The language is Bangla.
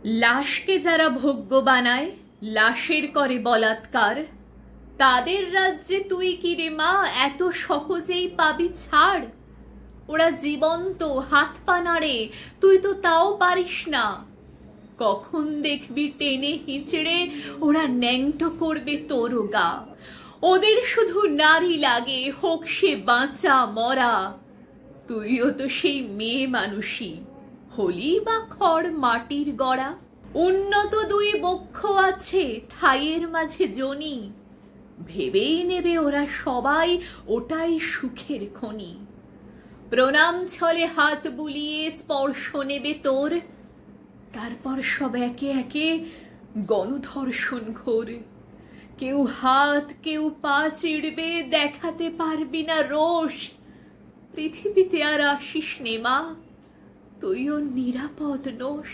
লাশকে যারা ভোগ্য বানায়, লাশের করে বলাৎকার, তাদের রাজ্যে তুই কি রে মা এত সহজেই পাবি ছাড়? ওরা জীবন্ত, হাত পা নাড়ে, তুই তো তাও পারিস না। কখন দেখবি টেনে হিচড়ে ওরা ন্যাংটো করবে তোর গা। ওদের শুধু নারী লাগে, হোক সে বাঁচা মরা। তুইও তো সেই মেয়ে মানুষই, হলি বা খড় মাটির গড়া। উন্নত দুই বক্ষ আছে, থাইয়ের মাঝে জনি, ভেবেই নেবে ওরা সবাই ওটাই সুখের খনি। প্রণাম ছলে হাত বুলিয়ে স্পর্শ নেবে তোর, তারপর সব একে একে গণধর্ষণ ঘোর। কেউ হাত কেউ পা চিড়বে, দেখাতে পারবি না রোষ। পৃথিবীতে আর আসিস নে মা, তুইও নিরাপদ নোস।